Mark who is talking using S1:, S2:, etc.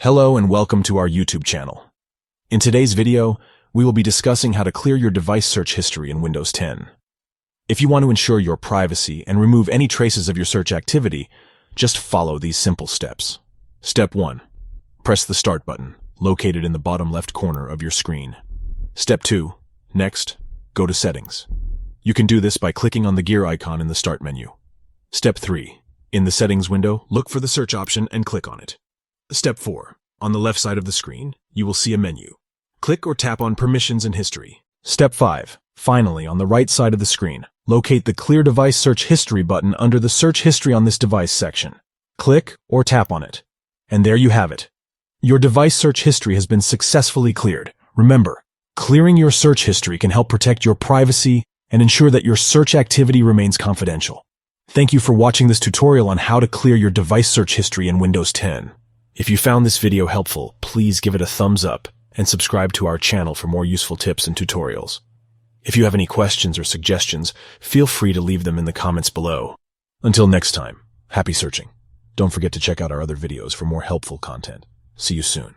S1: Hello and welcome to our YouTube channel. In today's video, we will be discussing how to clear your device search history in Windows 10. If you want to ensure your privacy and remove any traces of your search activity, just follow these simple steps. Step 1. Press the Start button, located in the bottom left corner of your screen. Step 2. Next, go to Settings. You can do this by clicking on the gear icon in the Start menu. Step 3. In the Settings window, look for the search option and click on it. Step 4. On the left side of the screen, you will see a menu. Click or tap on Permissions and History. Step 5. Finally, on the right side of the screen, locate the Clear Device Search History button under the Search History on this device section. Click or tap on it. And there you have it. Your device search history has been successfully cleared. Remember, clearing your search history can help protect your privacy and ensure that your search activity remains confidential. Thank you for watching this tutorial on how to clear your device search history in Windows 10. If you found this video helpful, please give it a thumbs up and subscribe to our channel for more useful tips and tutorials. If you have any questions or suggestions, feel free to leave them in the comments below. Until next time, happy searching. Don't forget to check out our other videos for more helpful content. See you soon.